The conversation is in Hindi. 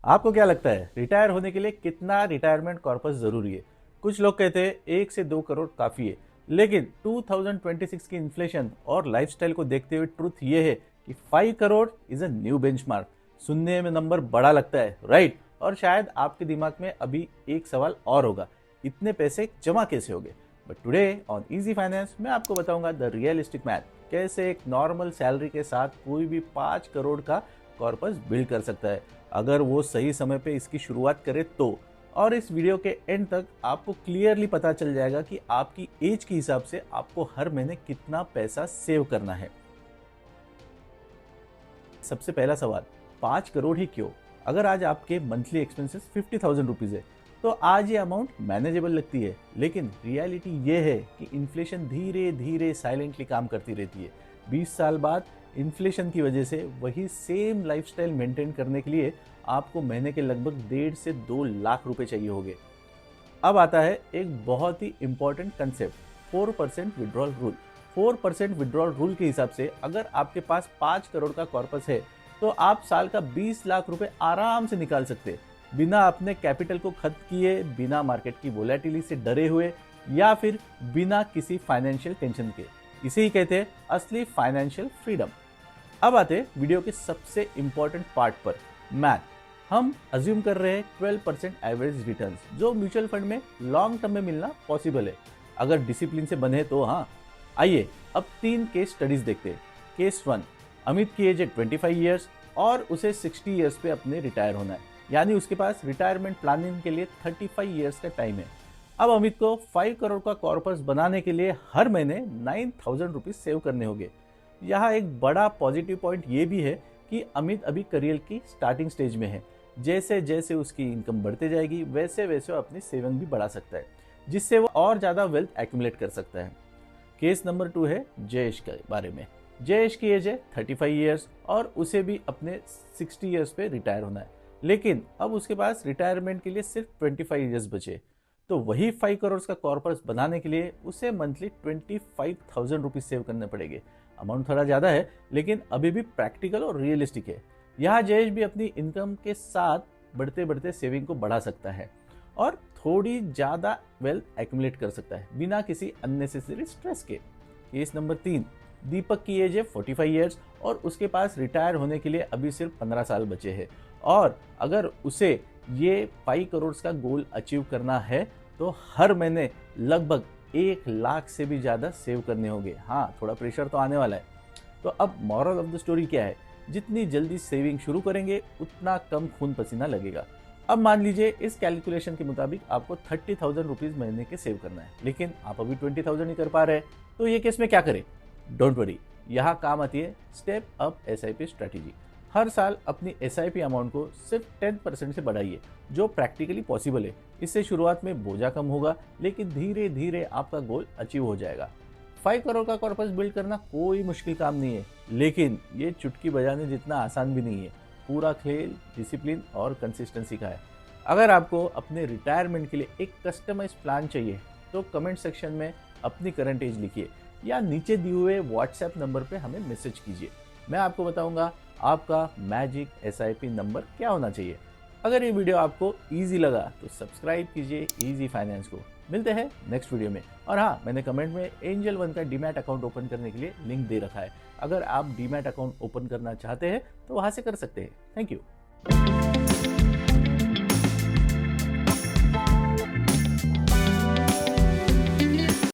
आपको क्या लगता है रिटायर होने के लिए कितना रिटायरमेंट कॉर्पस जरूरी है? कुछ लोग कहते हैं 1 से 2 करोड़ काफी है, लेकिन 2026 की इन्फ्लेशन और लाइफस्टाइल को देखते हुए ट्रुथ ये है कि 5 crore is a new benchmark. सुनने में नंबर बड़ा लगता है, राइट? और शायद आपके दिमाग में अभी एक सवाल और होगा, इतने पैसे जमा कैसे होंगे? But today on easy finance मैं आपको बताऊंगा द रियलिस्टिक मैथ, कैसे एक नॉर्मल सैलरी के साथ कोई भी 5 करोड़ का कॉर्पस बिल्ड कर सकता है, अगर वो सही समय पे इसकी शुरुआत करे तो। और इस वीडियो के एंड तक आपको क्लियरली पता चल जाएगा कि आपकी एज के हिसाब से आपको हर महीने कितना पैसा सेव करना है। सबसे पहला सवाल, 5 करोड़ ही क्यों? अगर आज आपके मंथली एक्सपेंसेस 50,000 रुपीज है तो आज ये अमाउंट मैनेजेबल लगती है, लेकिन रियलिटी ये है कि इन्फ्लेशन धीरे धीरे साइलेंटली काम करती रहती है। 20 साल बाद इन्फ्लेशन की वजह से वही सेम लाइफस्टाइल मेंटेन करने के लिए आपको महीने के लगभग 1.5 से 2 लाख रुपए चाहिए होंगे। अब आता है एक बहुत ही important concept, 4% withdrawal rule. 4% withdrawal rule के हिसाब से अगर आपके पास 5 करोड़ का कॉर्पस है तो आप साल का 20 लाख रुपए आराम से निकाल सकते हैं, बिना अपने कैपिटल को खत्म किए, बिना मार्केट की वोलेटिलिटी से डरे हुए, या फिर बिना किसी फाइनेंशियल टेंशन के। इसे ही कहते हैं असली फाइनेंशियल फ्रीडम। अब आते हैं वीडियो के सबसे इंपॉर्टेंट पार्ट पर, मैथ। हम अज्यूम कर रहे हैं 12% एवरेज रिटर्न्स, जो म्यूचुअल फंड में लॉन्ग टर्म में मिलना पॉसिबल है, अगर डिसिप्लिन से बने तो। हाँ, आइए अब 3 केस स्टडीज देखते हैं। केस 1, अमित की एज है 25 ईयर्स और उसे 60 ईयर्स पे अपने रिटायर होना है, यानी उसके पास रिटायरमेंट प्लानिंग के लिए 35 ईयर्स का टाइम है। अब अमित को 5 करोड़ का कॉर्पस बनाने के लिए हर महीने 9,000 रुपीज सेव करने होंगे। यहाँ एक बड़ा पॉजिटिव पॉइंट ये भी है कि अमित अभी करियर की स्टार्टिंग स्टेज में है। जैसे जैसे उसकी इनकम बढ़ते जाएगी वैसे वैसे वो अपनी सेविंग भी बढ़ा सकता है, जिससे वो और ज़्यादा वेल्थ एक्यूमुलेट कर सकता है। केस नंबर 2 है जयेश के बारे में। जयेश की एज है 35 ईयर्स और उसे भी अपने 60 ईयर्स पे रिटायर होना है, लेकिन अब उसके पास रिटायरमेंट के लिए सिर्फ 25 ईयर्स बचे। तो वही 5 करोड़ का कॉर्पस बनाने के लिए उसे मंथली 25,000 रुपीज सेव करने पड़ेंगे। अमाउंट थोड़ा ज़्यादा है, लेकिन अभी भी प्रैक्टिकल और रियलिस्टिक है। यहाँ जयेश भी अपनी इनकम के साथ बढ़ते बढ़ते सेविंग को बढ़ा सकता है और थोड़ी ज़्यादा वेल्थ एक्यूमुलेट कर सकता है बिना किसी अननेसेसरी स्ट्रेस के। केस नंबर 3, दीपक की एज है 45 ईयर्स और उसके पास रिटायर होने के लिए अभी सिर्फ 15 साल बचे हैं, और अगर उसे ये 5 करोड़ का गोल अचीव करना है तो हर महीने लगभग 1 लाख से भी ज़्यादा सेव करने होंगे। हाँ, थोड़ा प्रेशर तो आने वाला है। तो अब मॉरल ऑफ द स्टोरी क्या है? जितनी जल्दी सेविंग शुरू करेंगे उतना कम खून पसीना लगेगा। अब मान लीजिए इस कैलकुलेशन के मुताबिक आपको 30,000 रुपीज़ महीने के सेव करना है, लेकिन आप अभी 20,000 ही कर पा रहे हैं, तो ये केस में क्या करें? डोंट वरी, यहाँ काम आती है स्टेप अप SIP स्ट्रैटेजी। हर साल अपनी SIP अमाउंट को सिर्फ 10% से बढ़ाइए, जो प्रैक्टिकली पॉसिबल है। इससे शुरुआत में बोझा कम होगा, लेकिन धीरे धीरे आपका गोल अचीव हो जाएगा। 5 करोड़ का कॉर्पस बिल्ड करना कोई मुश्किल काम नहीं है, लेकिन ये चुटकी बजाने जितना आसान भी नहीं है। पूरा खेल डिसिप्लिन और कंसिस्टेंसी का है। अगर आपको अपने रिटायरमेंट के लिए एक कस्टमाइज प्लान चाहिए तो कमेंट सेक्शन में अपनी करंट एज लिखिए या नीचे दिए हुए व्हाट्सएप नंबर पे हमें मैसेज कीजिए। मैं आपको बताऊंगा आपका मैजिक SIP नंबर क्या होना चाहिए। अगर ये वीडियो आपको ईजी लगा तो सब्सक्राइब कीजिए ईजी फाइनेंस को। मिलते हैं नेक्स्ट वीडियो में। और हाँ, मैंने कमेंट में एंजल वन का डीमैट अकाउंट ओपन करने के लिए लिंक दे रखा है। अगर आप डीमैट अकाउंट ओपन करना चाहते हैं तो वहाँ से कर सकते हैं। Thank you.